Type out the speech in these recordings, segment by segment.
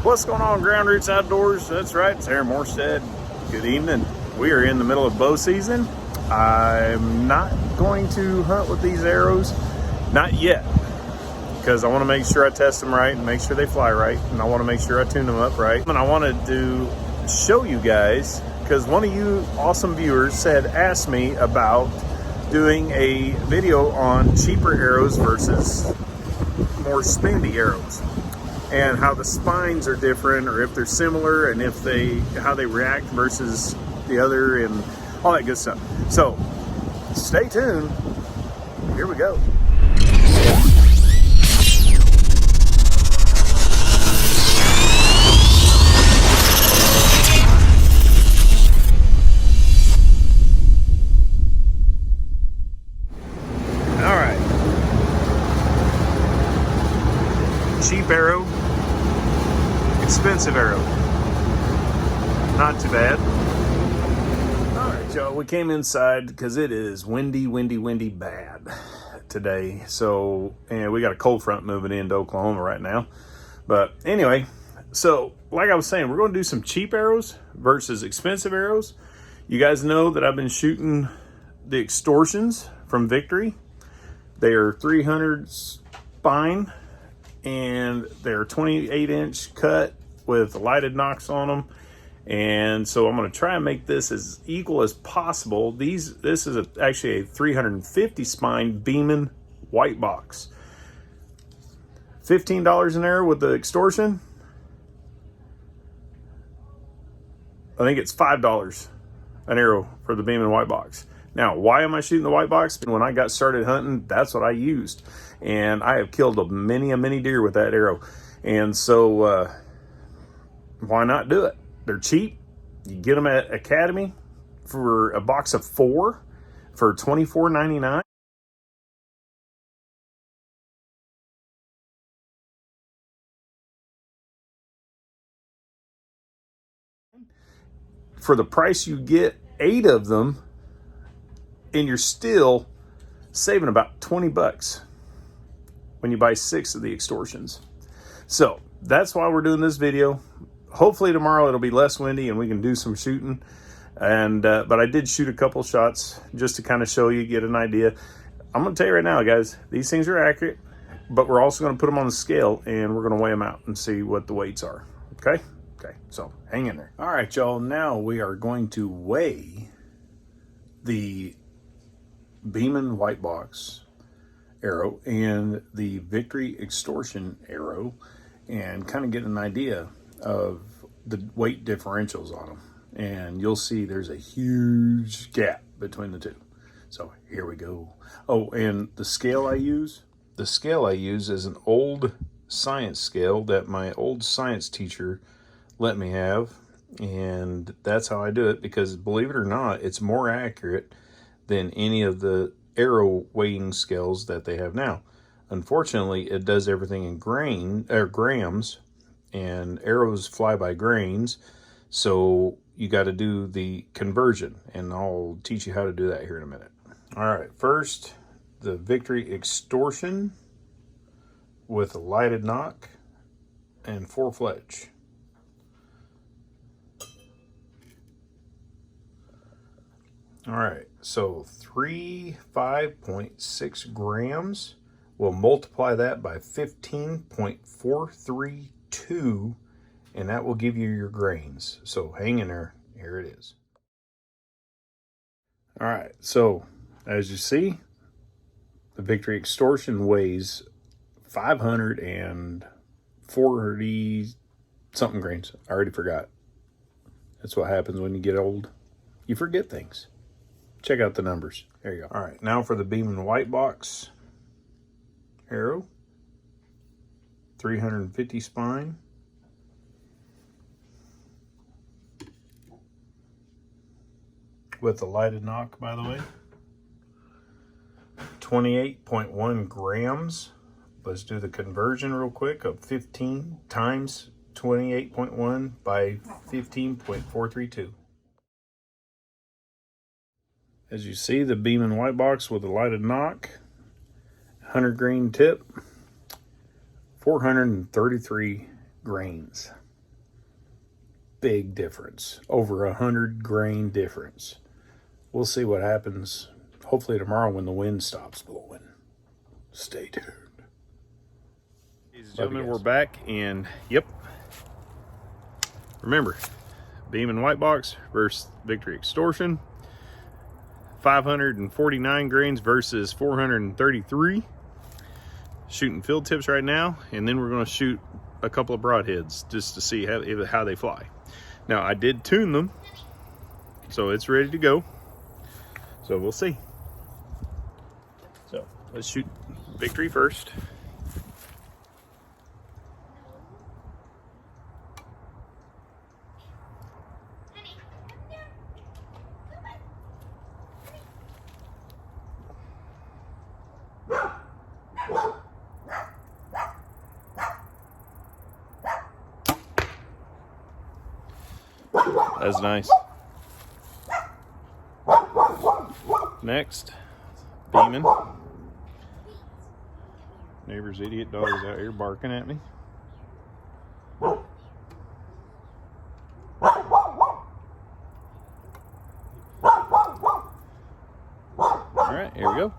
What's going on, Ground Roots Outdoors? That's right, it's Aaron Morstead. Good evening. We are in the middle of bow season. I'm not going to hunt with these arrows, not yet, because I want to make sure I test them right and make sure they fly right, and I want to make sure I tune them up right. And I wanted to show you guys, because one of you awesome viewers had asked me about doing a video on cheaper arrows versus more spendy arrows, and how the spines are different, or if they're similar, and if how they react versus the other, and all that good stuff. So stay tuned. Here we go. All right. Cheap arrow, expensive arrow. Not too bad. All right, y'all, we came inside because it is windy bad today. So, and we got a cold front moving into Oklahoma right now. But anyway, so like I was saying, we're going to do some cheap arrows versus expensive arrows. You guys know that I've been shooting the extortions from Victory. They are 300 spine, and they're 28-inch cut with lighted nocks on them. And so I'm going to try and make this as equal as possible. This is actually a 350 spine Beeman white box. $15 an arrow with the extortion. I think it's $5 an arrow for the Beeman white box. Now, why am I shooting the white box? When I got started hunting, that's what I used. And I have killed a many deer with that arrow. And so, why not do it? They're cheap. You get them at Academy for a box of 4 for $24.99. For the price you get 8 of them, and you're still saving about 20 bucks when you buy 6 of the extortions. So that's why we're doing this video. Hopefully tomorrow it'll be less windy and we can do some shooting. And but I did shoot a couple shots just to kind of show you, get an idea. I'm going to tell you right now, guys, these things are accurate, but we're also going to put them on the scale and we're going to weigh them out and see what the weights are. Okay? Okay, so hang in there. All right, y'all, now we are going to weigh the Beeman white box arrow and the Victory extortion arrow and kind of get an idea of the weight differentials on them. And you'll see there's a huge gap between the two. So here we go. Oh, and the scale I use is an old science scale that my old science teacher let me have. And that's how I do it, because believe it or not, it's more accurate than any of the arrow weighing scales that they have now. Unfortunately, it does everything in grams, and arrows fly by grains, so you got to do the conversion, and I'll teach you how to do that here in a minute. All right, first, the Victory extortion with a lighted nock and 4 fletch. All right, so 5.6 grams. We'll multiply that by 15.432, and that will give you your grains. So hang in there. Here it is. All right, so as you see, the Victory extortion weighs 540 something grains. I already forgot. That's what happens when you get old. You forget things. Check out the numbers. There you go. All right, now for the Beeman white box arrow, 350 spine. With the lighted nock, by the way. 28.1 grams. Let's do the conversion real quick of 15 times 28.1 by 15.432. As you see, the Beeman white box with a lighted nock, 100 grain tip, 433 grains. big difference, over 100 grain difference. We'll see what happens hopefully tomorrow when the wind stops blowing. Stay tuned. Ladies and gentlemen, we're back, and yep, remember, Beam White Box versus Victory Extortion. 549 grains versus 433. Shooting field tips right now, and then we're going to shoot a couple of broadheads just to see how they fly. Now, I did tune them, so it's ready to go. So we'll see. So let's shoot Victory first. That's nice. Next, Beaming. Neighbor's idiot dog is out here barking at me. All right, here we go.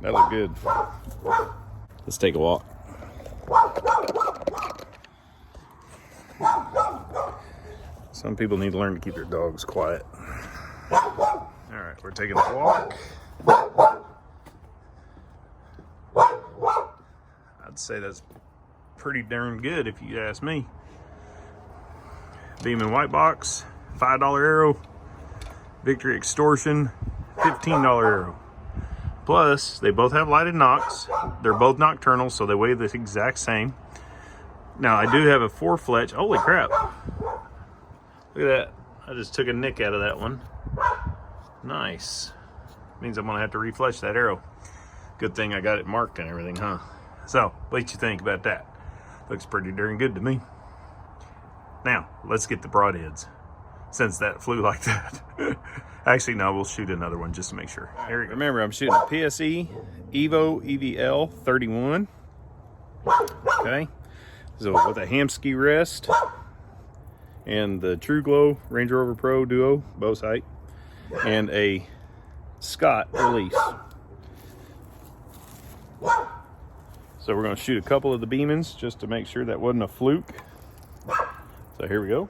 That looked good. Let's take a walk. Some people need to learn to keep their dogs quiet. All right, we're taking a walk. I'd say that's pretty darn good if you ask me. Beam White Box, $5 arrow. Victory Extortion, $15 arrow. Plus, they both have lighted nocks. They're both nocturnal, so they weigh the exact same. Now, I do have a 4-fletch. Holy crap. Look at that. I just took a nick out of that one. Nice. Means I'm going to have to refletch that arrow. Good thing I got it marked and everything, huh? So, what you think about that? Looks pretty darn good to me. Now, let's get the broadheads, since that flew like that. Actually, no, we'll shoot another one just to make sure. Here we go. Remember, I'm shooting a PSE EVL 31. Okay. So with a Hamsky rest and the True Glow Range Rover Pro Duo bow sight and a Scott release. So we're going to shoot a couple of the Beamins just to make sure that wasn't a fluke. So here we go.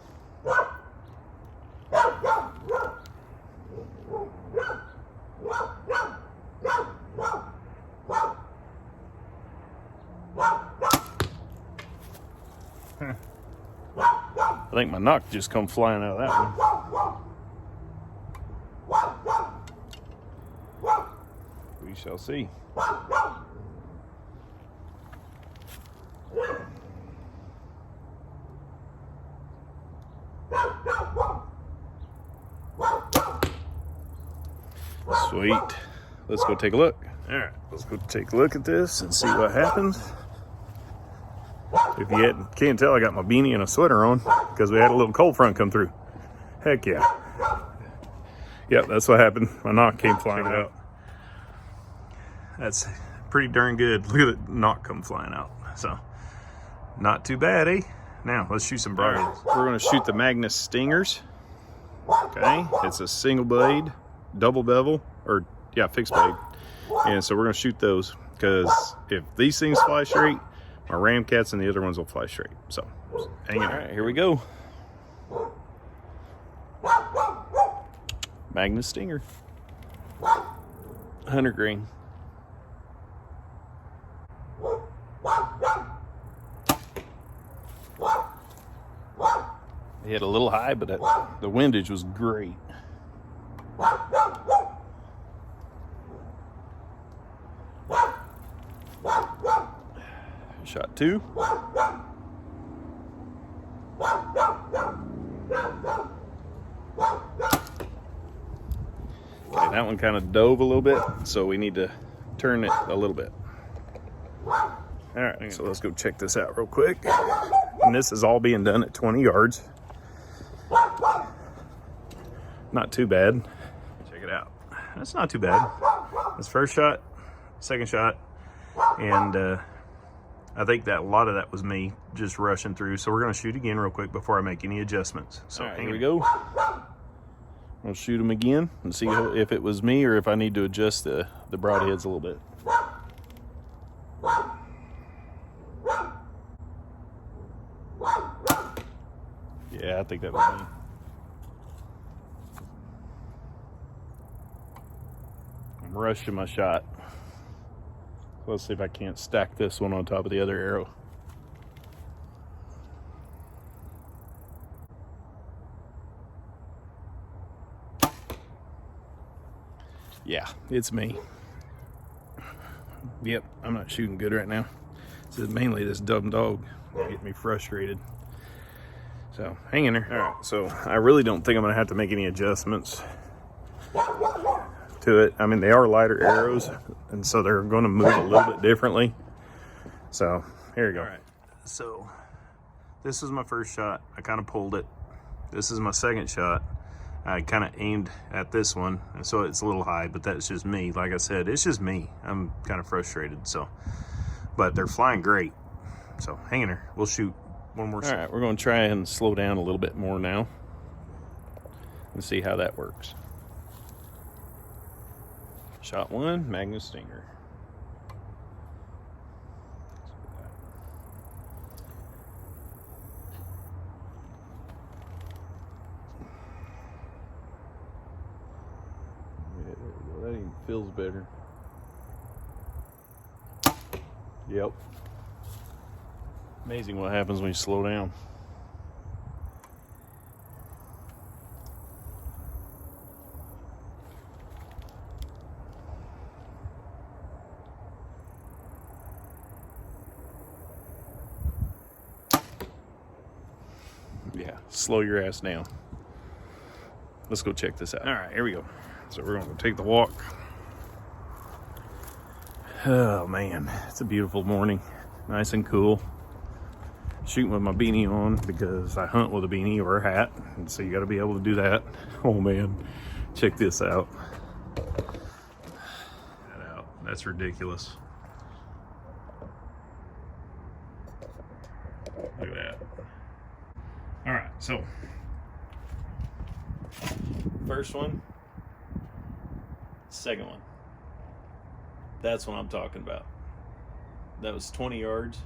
I think my knock just come flying out of that one. We shall see. Sweet. Let's go take a look. All right, let's go take a look at this and see what happens. If you can't tell, I got my beanie and a sweater on because we had a little cold front come through. Heck yeah. Yep, that's what happened. My knock came flying out. That's pretty darn good. Look at the knock come flying out. So, not too bad, eh? Now, let's shoot some broadheads. We're going to shoot the Magnus Stingers. Okay, it's a single blade, double bevel, or yeah, fixed blade. And so we're going to shoot those because if these things fly straight, my Ramcats and the other ones will fly straight. So, hang in. All right, here we go. Magnus Stinger. 100 grain. They hit a little high, but the windage was great. Shot 2. Okay, that one kind of dove a little bit, so we need to turn it a little bit. All right, so let's go check this out real quick. And this is all being done at 20 yards. not too bad. Check it out. That's not too bad. That's first shot, second shot, and I think that a lot of that was me just rushing through. So we're going to shoot again real quick before I make any adjustments. So here we go. I'll shoot them again and see if it was me or if I need to adjust the broadheads a little bit. Yeah, I think that was me. I'm rushing my shot. Let's see if I can't stack this one on top of the other arrow. Yeah, it's me. Yep, I'm not shooting good right now. It's mainly this dumb dog getting me frustrated. So, hang in there. All right, so I really don't think I'm gonna have to make any adjustments to it. I mean, they are lighter arrows, and so they're going to move a little bit differently. So here you go. All right, so this was my first shot. I kind of pulled it. This is my second shot. I kind of aimed at this one, and so it's a little high, but that's just me. Like I said, it's just me. I'm kind of frustrated. So, but they're flying great. So hang in there. We'll shoot one more shot. All right, we're going to try and slow down a little bit more now and see how that works. Shot one, Magnus Stinger. Yeah, there we go. That even feels better. Yep. Amazing what happens when you slow down. Yeah, slow your ass down. Let's go check this out. All right, here we go. So we're going to take the walk. Oh man, it's a beautiful morning. Nice and cool. Shooting with my beanie on because I hunt with a beanie or a hat. And so you got to be able to do that. Oh man, check this out. That's ridiculous. Look at that. All right, so first one, second one. That's what I'm talking about. That was 20 yards.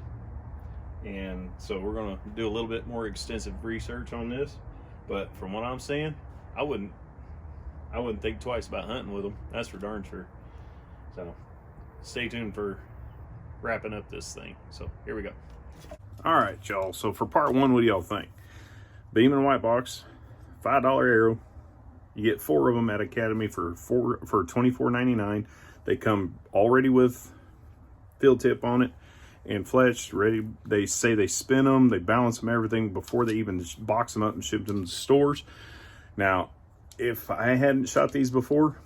And so we're gonna do a little bit more extensive research on this. But from what I'm saying, I wouldn't think twice about hunting with them. That's for darn sure. So stay tuned for wrapping up this thing. So here we go. All right, y'all. So for part one, what do y'all think? Beeman White Box, $5 arrow. You get 4 of them at Academy for $24.99. They come already with field tip on it and fletched, ready. They say they spin them, they balance them, everything before they even box them up and ship them to stores. Now, if I hadn't shot these before,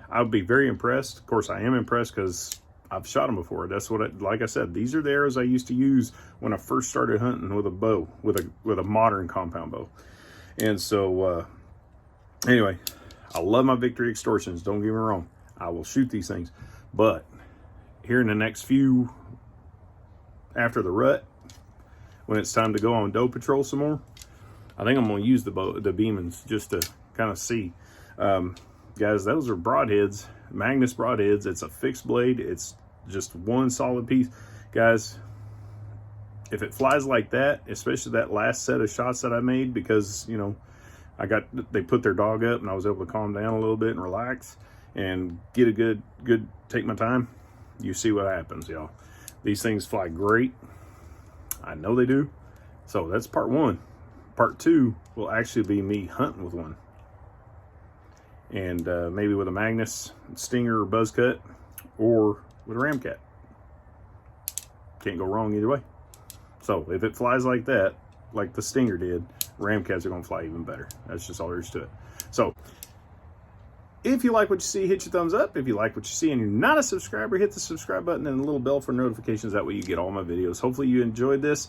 I would be very impressed. Of course, I am impressed because I've shot them before. That's what, like I said, these are the arrows I used to use when I first started hunting with a bow, with a modern compound bow. And so, anyway, I love my Victory Extortions. Don't get me wrong. I will shoot these things. But here in the next few, after the rut, when it's time to go on doe patrol some more, I think I'm going to use the Beemans just to kind of see. Guys, those are broadheads, Magnus broadheads. It's a fixed blade. It's just one solid piece. Guys, if it flies like that, especially that last set of shots that I made, because, you know, they put their dog up and I was able to calm down a little bit and relax and get a good take my time. You see what happens, y'all. These things fly great. I know they do. So that's part one. Part two will actually be me hunting with one. And maybe with a Magnus Stinger or Buzzcut, or with a Ramcat. Can't go wrong either way. So if it flies like that, like the Stinger did, Ramcats are going to fly even better. That's just all there is to it. So if you like what you see, hit your thumbs up. If you like what you see and you're not a subscriber, hit the subscribe button and the little bell for notifications. That way you get all my videos. Hopefully you enjoyed this.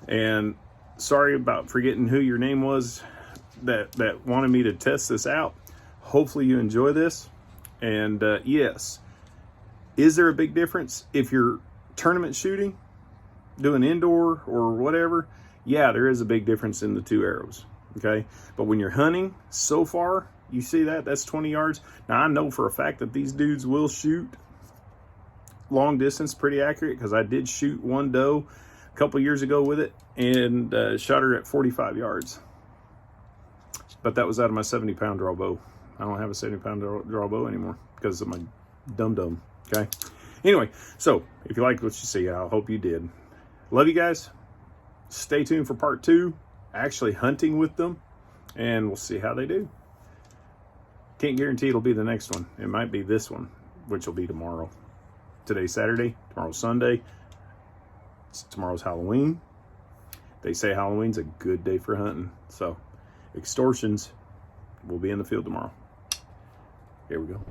And sorry about forgetting who your name was that wanted me to test this out. Hopefully you enjoy this. And yes, is there a big difference if you're tournament shooting, doing indoor or whatever? Yeah, there is a big difference in the two arrows. Okay, but when you're hunting, so far, you see that's 20 yards. Now I know for a fact that these dudes will shoot long distance pretty accurate, because I did shoot one doe a couple years ago with it and shot her at 45 yards. But that was out of my 70-pound draw bow. I don't have a 70-pound draw bow anymore because of my dum-dum. Okay. Anyway, so if you liked what you see, I hope you did. Love you guys. Stay tuned for part 2, actually hunting with them, and we'll see how they do. Can't guarantee it'll be the next one. It might be this one, which will be tomorrow. Today's Saturday, tomorrow's Sunday. Tomorrow's Halloween. They say Halloween's a good day for hunting. So, extortions will be in the field tomorrow. Here we go.